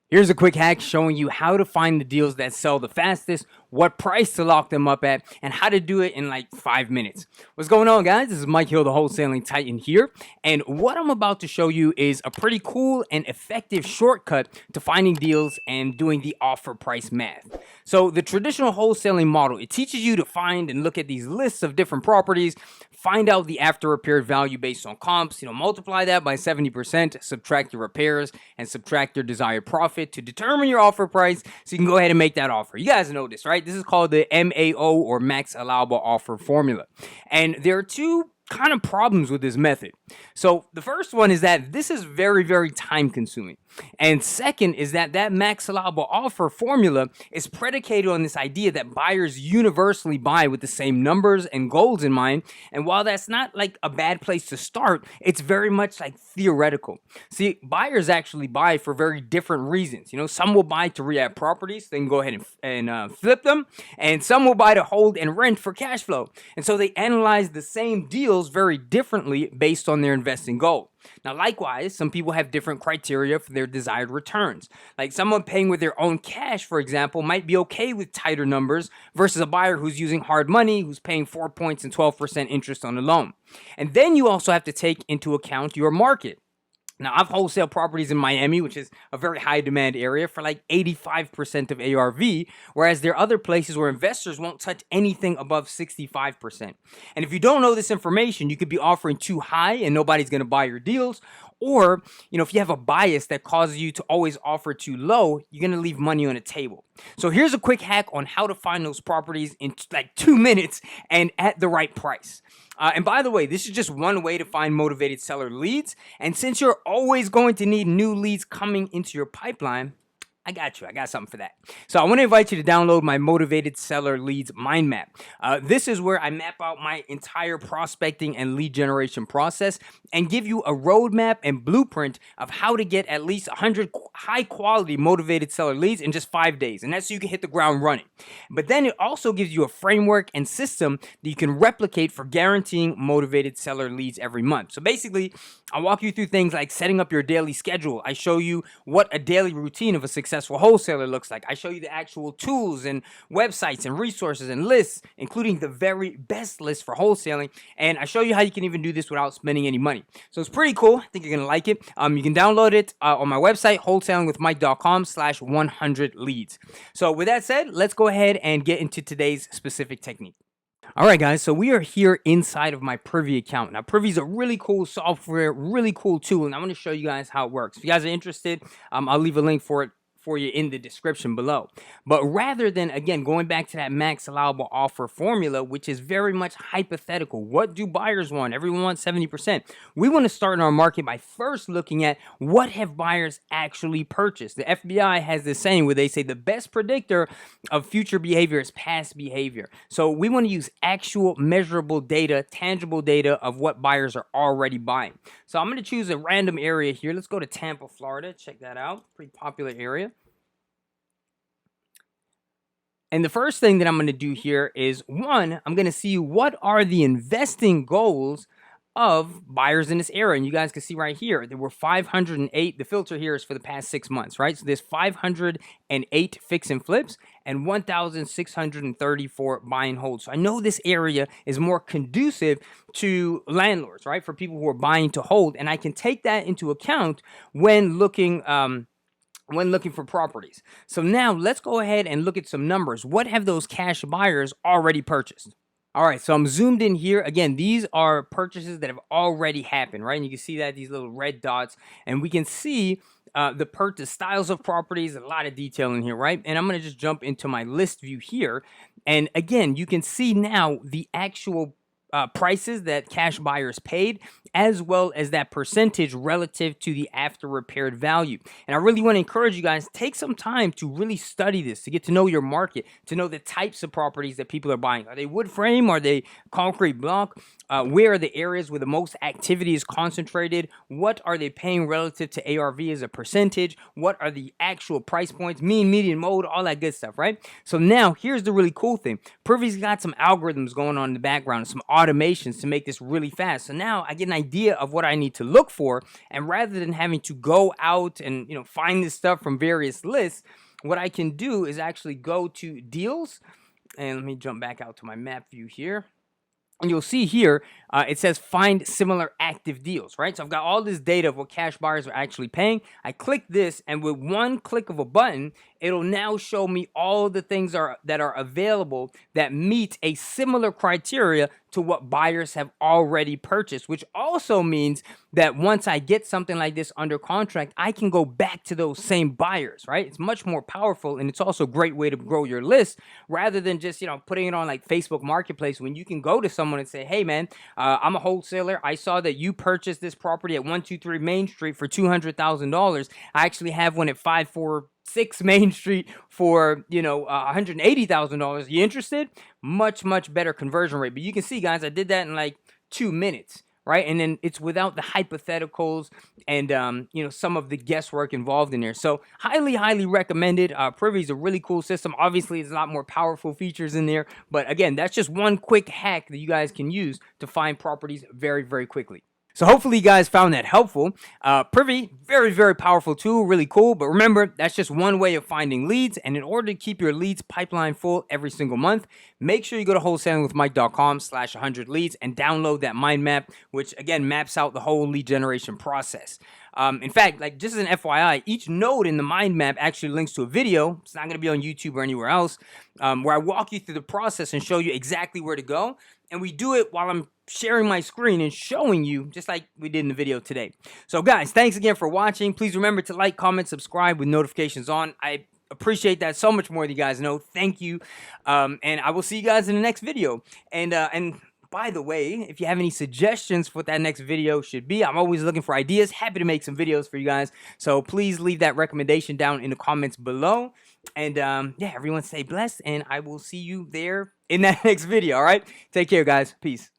Here's a quick hack showing you how to find the deals that sell the fastest, what price to lock them up at, and how to do it in like 5 minutes. What's going on, guys? This is Mike Hill, the Wholesaling Titan here. And what I'm about to show you is a pretty cool and effective shortcut to finding deals and doing the offer price math. So the traditional wholesaling model, it teaches you to find and look at these lists of different properties, find out the after repaired value based on comps, multiply that by 70%, subtract your repairs, and subtract your desired profit to determine your offer price so you can go ahead and make that offer. You guys know this, right? This is called the MAO or Max Allowable Offer formula. And there are two kind of problems with this method. So the first one is that this is very, very time consuming. And second is that max allowable offer formula is predicated on this idea that buyers universally buy with the same numbers and goals in mind. And while that's not like a bad place to start, it's very much like theoretical. See, buyers actually buy for very different reasons. Some will buy to rehab properties, they can go ahead and flip them. And some will buy to hold and rent for cash flow. And so they analyze the same deals very differently based on their investing goal. Now, likewise, some people have different criteria for their desired returns. Like someone paying with their own cash, for example, might be okay with tighter numbers versus a buyer who's using hard money, who's paying 4 points and 12% interest on the loan. And then you also have to take into account your market. Now, I've wholesale properties in Miami, which is a very high demand area, for like 85% of ARV, whereas there are other places where investors won't touch anything above 65%. And if you don't know this information, you could be offering too high and nobody's going to buy your deals. Or, if you have a bias that causes you to always offer too low, you're going to leave money on the table. So here's a quick hack on how to find those properties in like 2 minutes and at the right price. And by the way, this is just one way to find motivated seller leads. And since you're always going to need new leads coming into your pipeline, I got you. I got something for that. So I want to invite you to download my Motivated Seller Leads Mind Map. This is where I map out my entire prospecting and lead generation process and give you a roadmap and blueprint of how to get at least 100 high-quality motivated seller leads in just 5 days. And that's so you can hit the ground running. But then it also gives you a framework and system that you can replicate for guaranteeing motivated seller leads every month. So basically, I'll walk you through things like setting up your daily schedule. I show you what a daily routine of a successful wholesaler looks like. I show you the actual tools and websites and resources and lists, including the very best list for wholesaling. And I show you how you can even do this without spending any money. So it's pretty cool. I think you're going to like it. You can download it on my website, wholesalingwithmike.com/100 leads. So with that said, let's go ahead and get into today's specific technique. All right, guys, so we are here inside of my Privy account. Now, Privy is a really cool software, really cool tool, and I'm going to show you guys how it works. If you guys are interested, I'll leave a link for it for you in the description below. But rather than, again, going back to that max allowable offer formula, which is very much hypothetical, what do buyers want? Everyone wants 70%. We want to start in our market by first looking at what have buyers actually purchased. The FBI has this saying where they say the best predictor of future behavior is past behavior. So we want to use actual measurable data, tangible data of what buyers are already buying. So I'm going to choose a random area here. Let's go to Tampa, Florida. Check that out. Pretty popular area. And the first thing that I'm going to do here is, one, I'm going to see what are the investing goals of buyers in this area. And you guys can see right here, there were 508. The filter here is for the past 6 months, right? So there's 508 fix and flips and 1,634 buy and hold. So I know this area is more conducive to landlords, right? For people who are buying to hold. And I can take that into account when looking for properties. So now let's go ahead and look at some numbers. What have those cash buyers already purchased? All right, so I'm zoomed in here. Again, these are purchases that have already happened, right? And you can see that these little red dots, and we can see the purchase styles of properties, a lot of detail in here, right? And I'm going to just jump into my list view here. And again, you can see now the actual prices that cash buyers paid, as well as that percentage relative to the after repaired value. And I really want to encourage you guys, take some time to really study this, to get to know your market, to know the types of properties that people are buying. Are they wood frame? Are they concrete block? Where are the areas where the most activity is concentrated? What are they paying relative to ARV as a percentage? What are the actual price points? Mean, median, mode, all that good stuff, right? So now here's the really cool thing. Privy's got some algorithms going on in the background, some automations to make this really fast. So now I get an idea of what I need to look for, and rather than having to go out and find this stuff from various lists, what I can do is actually go to deals, and let me jump back out to my map view here. And you'll see here, it says find similar active deals, right? So I've got all this data of what cash buyers are actually paying. I click this, and with one click of a button, it'll now show me all the things that are available that meet a similar criteria to what buyers have already purchased, which also means that once I get something like this under contract, I can go back to those same buyers, right? It's much more powerful, and it's also a great way to grow your list rather than just, putting it on like Facebook Marketplace, when you can go to someone and say, hey man, I'm a wholesaler. I saw that you purchased this property at 123 Main Street for $200,000. I actually have one at 546 Main Street for, $180,000. You interested? Much better conversion rate. But you can see, guys, I did that in like 2 minutes, right? And then it's without the hypotheticals and, some of the guesswork involved in there. So highly recommended. Privy is a really cool system. Obviously, there's a lot more powerful features in there. But again, that's just one quick hack that you guys can use to find properties very quickly. So hopefully you guys found that helpful. Privy, very powerful tool, really cool. But remember, that's just one way of finding leads. And in order to keep your leads pipeline full every single month, make sure you go to wholesalingwithmike.com/100leads and download that mind map, which again maps out the whole lead generation process. In fact, like just as an FYI, each node in the mind map actually links to a video. It's not going to be on YouTube or anywhere else, where I walk you through the process and show you exactly where to go. And we do it while I'm sharing my screen and showing you, just like we did in the video today. So guys, thanks again for watching. Please remember to like, comment, subscribe with notifications on. I appreciate that so much more than you guys know. Thank you. And I will see you guys in the next video. And by the way, if you have any suggestions for what that next video should be, I'm always looking for ideas. Happy to make some videos for you guys. So please leave that recommendation down in the comments below. And yeah, everyone stay blessed, and I will see you there in that next video. All right, take care, guys. Peace.